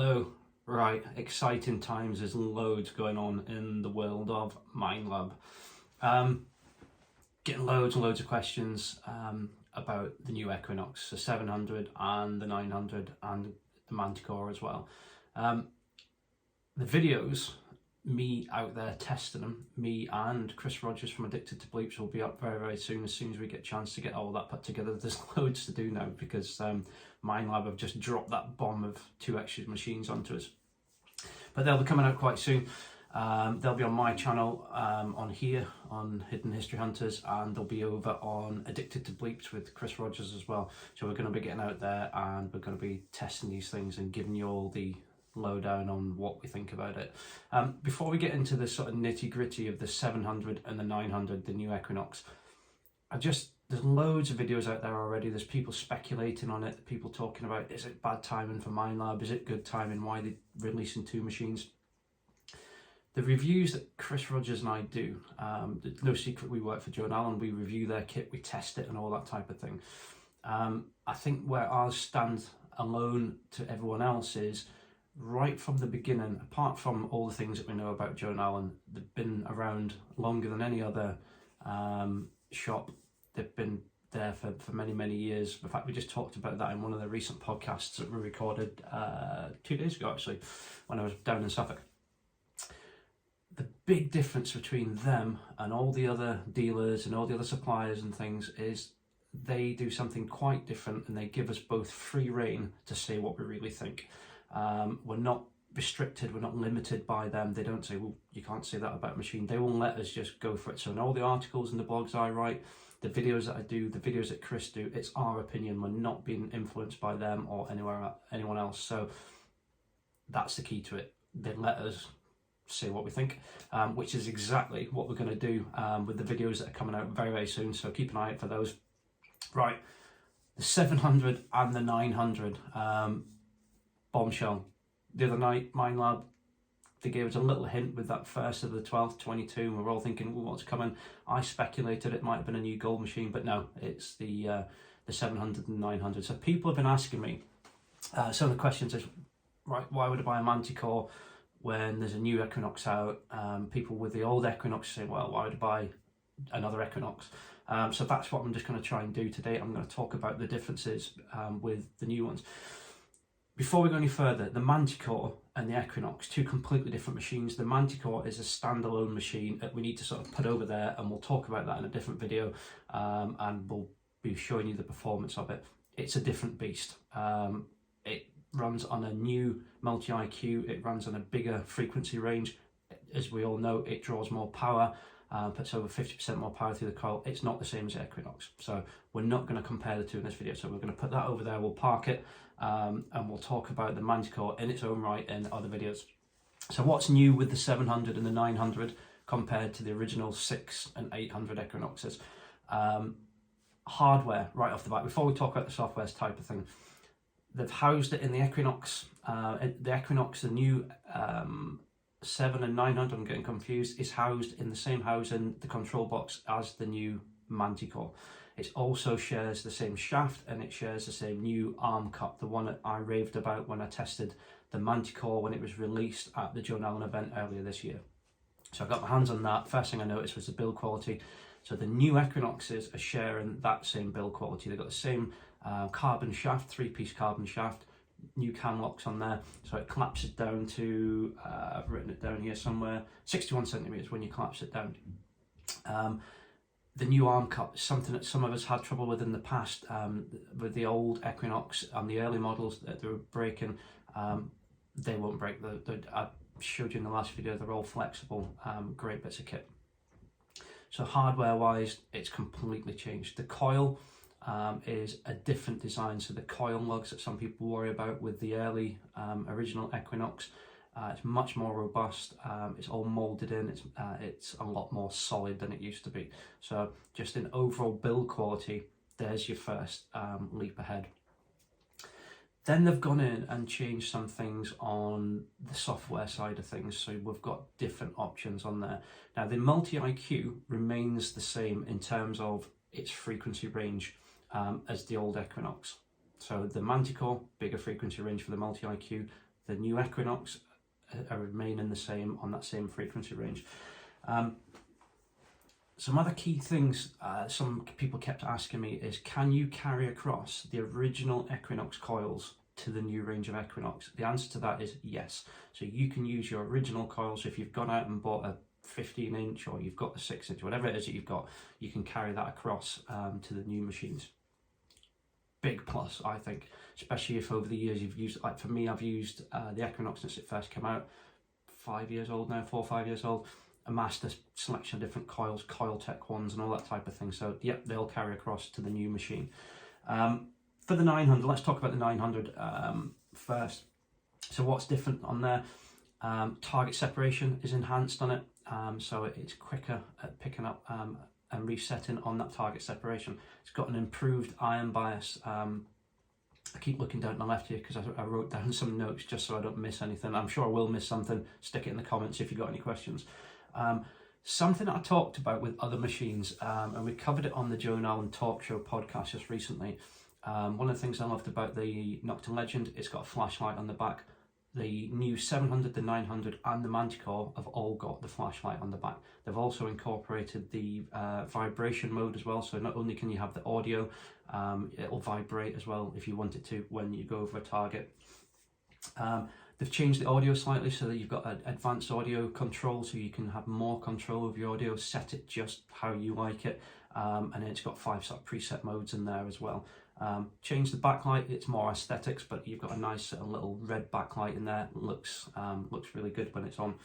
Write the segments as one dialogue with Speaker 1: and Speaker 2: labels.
Speaker 1: Hello. Right, exciting times. There's loads going on in the world of Minelab. Getting loads and loads of questions about the new Equinox, the 700 and the 900 and the Manticore as well. The videos, me out there testing them, me and Chris Rogers from Addicted to Bleeps will be up very soon as we get a chance to get all that put together. There's loads to do now because Minelab have just dropped that bomb of 2 extra machines onto us. But they'll be coming out quite soon. They'll be on my channel on here on Hidden History Hunters, and they'll be over on Addicted to Bleeps with Chris Rogers as well. So we're going to be getting out there and we're going to be testing these things and giving you all the lowdown on what we think about it. Before we get into the sort of nitty gritty of the 700 and the 900, the new Equinox, there's loads of videos out there already. There's people speculating on it, people talking about, is it bad timing for Minelab? Is it good timing? Why are they releasing 2 machines? The reviews that Chris Rogers and I do, it's no secret we work for Joe and Alan, we review their kit, we test it and all that type of thing. I think where ours stands alone to everyone else is, right from the beginning, apart from all the things that we know about Joe and Alan, they've been around longer than any other shop. They've been there for many years. In fact, we just talked about that in one of the recent podcasts that we recorded 2 days ago, actually, when I was down in Suffolk. The big difference between them and all the other dealers and all the other suppliers and things is they do something quite different, and they give us both free rein to say what we really think. We're not restricted, we're not limited by them. They don't say, well, you can't say that about a machine. They will let us just go for it. So in all the articles and the blogs I write, the videos that I do, the videos that Chris do, it's our opinion. We're not being influenced by them or anyone else. So that's the key to it. They let us say what we think, which is exactly what we're going to do with the videos that are coming out very soon. So keep an eye out for those. Right, the 700 and the 900 bombshell. The other night, Minelab, they gave us a little hint with that 1st of the 12th, 22, and we're all thinking, well, what's coming? I speculated it might have been a new gold machine, but no, it's the 700 and 900. So people have been asking me, some of the questions is, right, why would I buy a Manticore when there's a new Equinox out? People with the old Equinox say, well, why would I buy another Equinox? So that's what I'm just going to try and do today. I'm going to talk about the differences with the new ones. Before we go any further, the Manticore and the Equinox, 2 completely different machines. The Manticore is a standalone machine that we need to sort of put over there, and we'll talk about that in a different video, and we'll be showing you the performance of it. It's a different beast. It runs on a new multi-IQ, it runs on a bigger frequency range. As we all know, it draws more power, puts over 50% more power through the coil. It's not the same as Equinox. So we're not going to compare the 2 in this video. So we're going to put that over there, we'll park it, and we'll talk about the Manticore in its own right in other videos. So what's new with the 700 and the 900 compared to the original 600 and 800 Equinoxes? Hardware, right off the bat, before we talk about the software type of thing, they've housed it in the Equinox. The new 7 and 900, I'm getting confused, is housed in the same housing, the control box, as the new Manticore. It also shares the same shaft, and it shares the same new arm cup, the one that I raved about when I tested the Manticore when it was released at the Joe and Alan event earlier this year. So I got my hands on that. First thing I noticed was the build quality. So the new Equinoxes are sharing that same build quality. They've got the same carbon shaft, 3-piece carbon shaft, new cam locks on there, so it collapses down to I've written it down here somewhere, 61 centimeters when you collapse it down. The new arm cup is something that some of us had trouble with in the past, with the old Equinox and the early models that they were breaking. They won't break. I showed you in the last video, they're all flexible, great bits of kit. So hardware wise, it's completely changed. The coil is a different design. So the coil lugs that some people worry about with the early original Equinox, it's much more robust. It's all molded in. It's a lot more solid than it used to be. So just in overall build quality, there's your first leap ahead. Then they've gone in and changed some things on the software side of things. So we've got different options on there. Now the multi-IQ remains the same in terms of its frequency range as the old Equinox. So the Manticore, bigger frequency range for the multi-IQ. The new Equinox are remaining the same on that same frequency range. Some other key things some people kept asking me is, can you carry across the original Equinox coils to the new range of Equinox? The answer to that is yes. So you can use your original coils. If you've gone out and bought a 15-inch or you've got the 6-inch, whatever it is that you've got, you can carry that across to the new machines. Big plus, I think, especially if over the years you've used, like for me, I've used the Equinox since it first came out, 5 years old now, 4 or 5 years old, amassed a selection of different coils, Coiltech ones and all that type of thing. So yep, they'll carry across to the new machine. For the 900, let's talk about the 900 first. So what's different on there? Target separation is enhanced on it, so it's quicker at picking up and resetting on that target separation. It's got an improved iron bias. I keep looking down to my left here because I wrote down some notes just so I don't miss anything. I'm sure I will miss something. Stick it in the comments if you've got any questions. Something that I talked about with other machines, and we covered it on the Joe and Alan Talk Show podcast just recently. One of the things I loved about the Nocturne Legend, it's got a flashlight on the back. The new 700, the 900 and the Manticore have all got the flashlight on the back. They've also incorporated the vibration mode as well, so not only can you have the audio, it'll vibrate as well if you want it to when you go over a target. They've changed the audio slightly so that you've got an advanced audio control, so you can have more control of your audio, set it just how you like it, and then it's got 5 sort of preset modes in there as well. Change the backlight, it's more aesthetics, but you've got a nice little red backlight in there. It looks really good when it's on.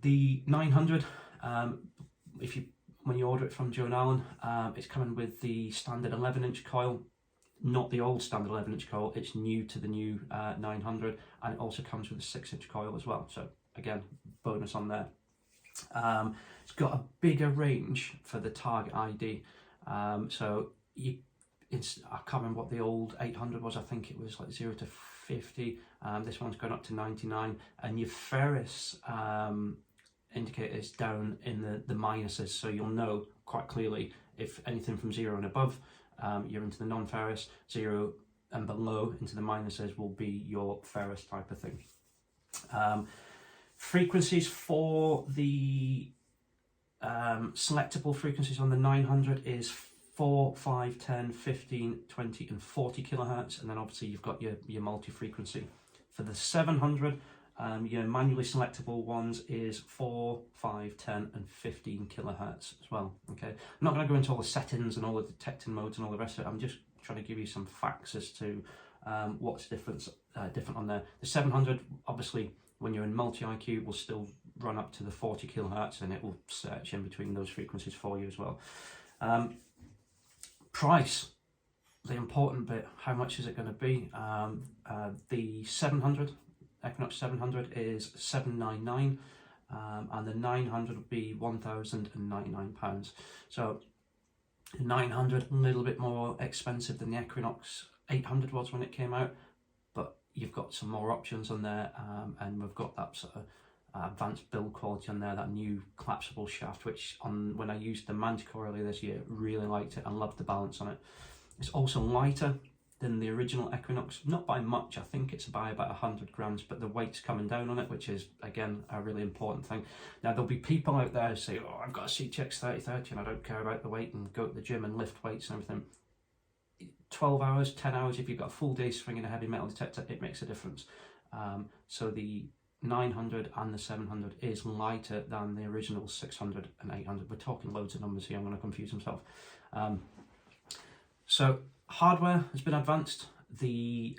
Speaker 1: The 900, when you order it from Joe and Alan, it's coming with the standard 11-inch coil, not the old standard 11-inch coil. It's new to the new 900, and it also comes with a 6-inch coil as well. So again, bonus on there. It's got a bigger range for the target ID. So I can't remember what the old 800 was. I think it was like 0 to 50. This one's gone up to 99, and your ferrous indicator is down in the minuses, so you'll know quite clearly if anything from 0 and above, you're into the non-ferrous. 0 and below into the minuses will be your ferrous type of thing. Frequencies for the selectable frequencies on the 900 is 4, 5, 10, 15, 20 and 40 kilohertz, and then obviously you've got your multi-frequency. For the 700, your manually selectable ones is 4, 5, 10 and 15 kilohertz as well. Okay, I'm not going to go into all the settings and all the detecting modes and all the rest of it. I'm just trying to give you some facts as to what's different on there. The 700, obviously, when you're in multi-IQ, will still run up to the 40 kilohertz, and it will search in between those frequencies for you as well. Price, the important bit, how much is it going to be? The 700, Equinox 700 is $799, and the 900 will be £1,099. So the 900 a little bit more expensive than the Equinox 800 was when it came out, but you've got some more options on there, and we've got that sort of advanced build quality on there, that new collapsible shaft, which when I used the Manticore earlier this year, really liked it and loved the balance on it. It's also lighter than the original Equinox, not by much. I think it's by about 100 grams, but the weight's coming down on it, which is again a really important thing. Now there'll be people out there who say, oh, I've got a CTX 3030 and I don't care about the weight and go to the gym and lift weights and everything. 12 hours, 10 hours, if you've got a full day swinging a heavy metal detector, it makes a difference. So the 900 and the 700 is lighter than the original 600 and 800. We're talking loads of numbers here, I'm going to confuse myself. So hardware has been advanced, the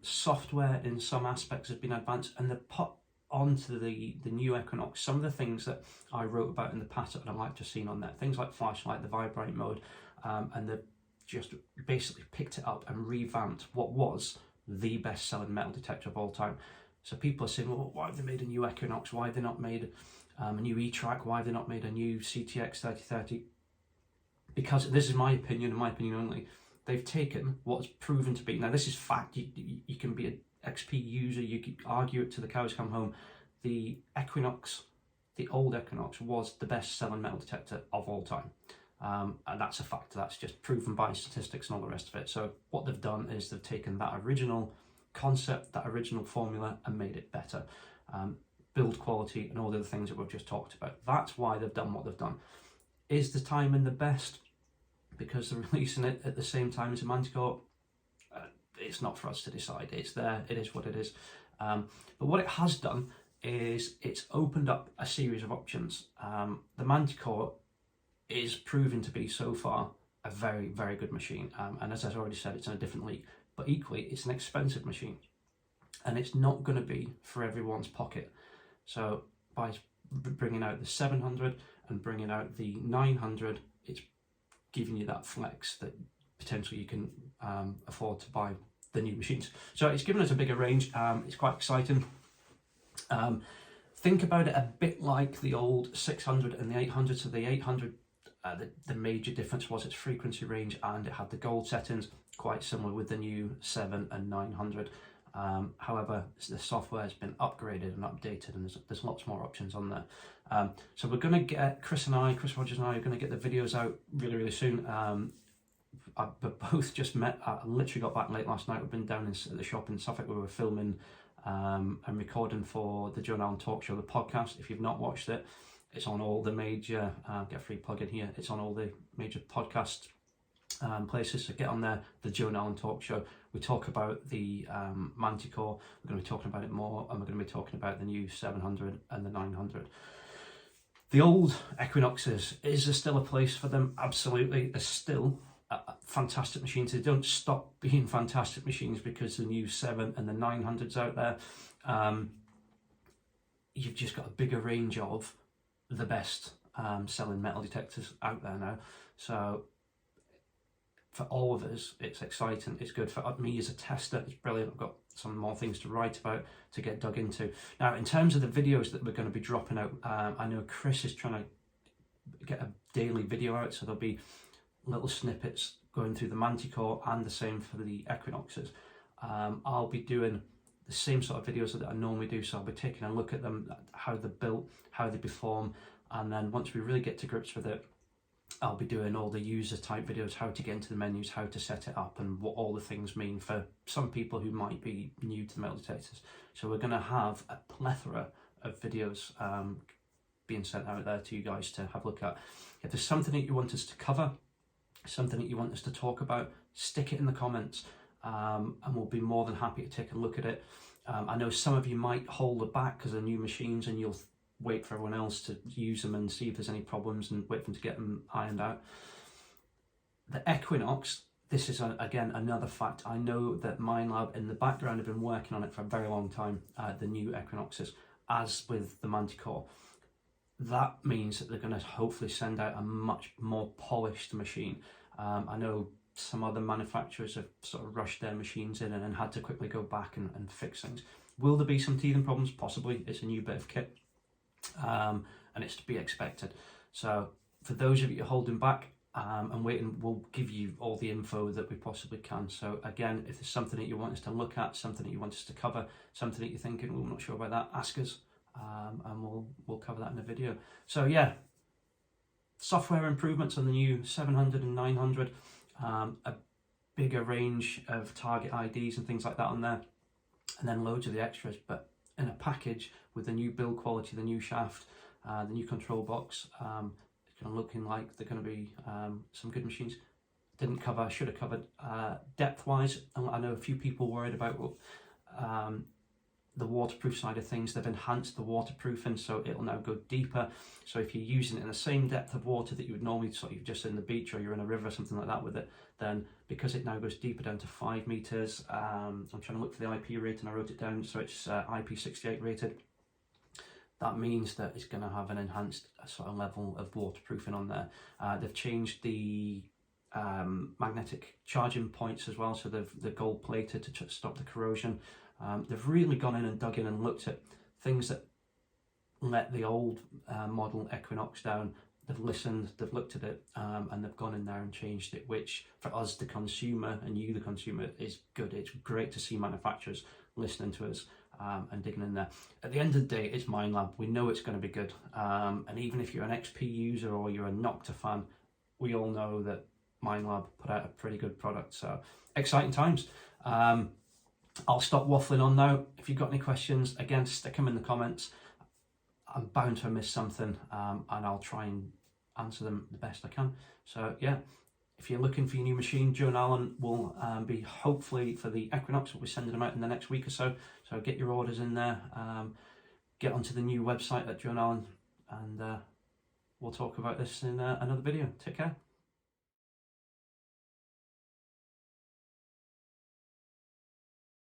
Speaker 1: software in some aspects has been advanced, and they've put onto the new Equinox some of the things that I wrote about in the past that I'd like to have seen on there. Things like flashlight, the vibrate mode, and they've just basically picked it up and revamped what was the best-selling metal detector of all time. So people are saying, well, why have they made a new Equinox? Why have they not made a new E-Track? Why have they not made a new CTX 3030? Because this is my opinion, and my opinion only. They've taken what's proven to be, now this is fact, you can be an XP user, you could argue it till the cows come home. The Equinox, the old Equinox, was the best-selling metal detector of all time. And that's a fact, that's just proven by statistics and all the rest of it. So what they've done is they've taken that original concept, that original formula, and made it better. Build quality and all the other things that we've just talked about. That's why they've done what they've done. Is the timing the best because they're releasing it at the same time as a Manticore? It's not for us to decide. It's there, it is what it is. But what it has done is it's opened up a series of options. The Manticore is proven to be so far a very, very good machine. And as I've already said, it's in a different league, but equally it's an expensive machine and it's not going to be for everyone's pocket. So by bringing out the 700 and bringing out the 900, it's giving you that flex that potentially you can afford to buy the new machines. So it's given us a bigger range. It's quite exciting. Think about it a bit like the old 600 and the 800. So the 800, the major difference was its frequency range and it had the gold settings, quite similar with the new 7 and 900. However, the software has been upgraded and updated, and there's lots more options on there. So we're going to get, Chris Rogers and I are going to get the videos out really, really soon. We both just met. I literally got back late last night. We've been down at the shop in Suffolk. We were filming and recording for the Joe and Alan Talk Show, the podcast. If you've not watched it, it's on all the major, get a free plug in here, it's on all the major podcast places, so get on there, the Joe and Alan Talk Show. We talk about the Manticore, we're going to be talking about it more, and we're going to be talking about the new 700 and the 900. The old Equinoxes, is there still a place for them? Absolutely. There's still fantastic machines. They don't stop being fantastic machines because the new 7 and the 900's out there. You've just got a bigger range of the best selling metal detectors out there now. So for all of us, it's exciting, it's good. For me as a tester, it's brilliant. I've got some more things to write about, to get dug into. Now, in terms of the videos that we're going to be dropping out, I know Chris is trying to get a daily video out, so there'll be little snippets going through the Manticore and the same for the Equinoxes. I'll be doing the same sort of videos that I normally do, so I'll be taking a look at them, how they're built, how they perform, and then once we really get to grips with it, I'll be doing all the user type videos, how to get into the menus, how to set it up, and what all the things mean for some people who might be new to the metal detectors. So we're going to have a plethora of videos being sent out there to you guys to have a look at. If there's something that you want us to cover, something that you want us to talk about, stick it in the comments, and we'll be more than happy to take a look at it. I know some of you might hold it back because they're new machines and you'll wait for everyone else to use them and see if there's any problems and wait for them to get them ironed out. The Equinox, this is again another fact. I know that Minelab in the background have been working on it for a very long time, the new Equinoxes, as with the Manticore. That means that they're going to hopefully send out a much more polished machine. I know some other manufacturers have sort of rushed their machines in and had to quickly go back and fix things. Will there be some teething problems? Possibly. It's a new bit of kit. And it's to be expected. So for those of you holding back and waiting, we'll give you all the info that we possibly can. So again, if there's something that you want us to look at, something that you want us to cover, something that you're thinking, well, I'm not sure about that, ask us, and we'll cover that in the video. So yeah, software improvements on the new 700 and 900, a bigger range of target IDs and things like that on there, and then loads of the extras, but in a package with the new build quality, the new shaft, the new control box. It's kind of looking like they're going to be some good machines. Didn't cover, should have covered depth wise. I know a few people worried about the waterproof side of things. They've enhanced the waterproofing, so it'll now go deeper. So if you're using it in the same depth of water that you would normally sort of just in the beach or you're in a river or something like that with it, then because it now goes deeper down to 5 meters, I'm trying to look for the IP rating, I wrote it down, so it's IP68 rated. That means that it's going to have an enhanced sort of level of waterproofing on there. They've changed the magnetic charging points as well, so they're gold plated to stop the corrosion. They've really gone in and dug in and looked at things that let the old model Equinox down. They've listened, they've looked at it, and they've gone in there and changed it, which for us, the consumer, and you, the consumer, is good. It's great to see manufacturers listening to us and digging in there. At the end of the day, it's Minelab. We know it's going to be good. And even if you're an XP user or you're a Nocta fan, we all know that Minelab put out a pretty good product. So exciting times. I'll stop waffling on now. If you've got any questions, again, stick them in the comments. I'm bound to miss something, and I'll try and answer them the best I can. So yeah, if you're looking for your new machine, Joe and Alan will be hopefully for the Equinox. We'll be sending them out in the next week or so. So get your orders in there. Get onto the new website at Joe and Alan, and we'll talk about this in another video. Take care.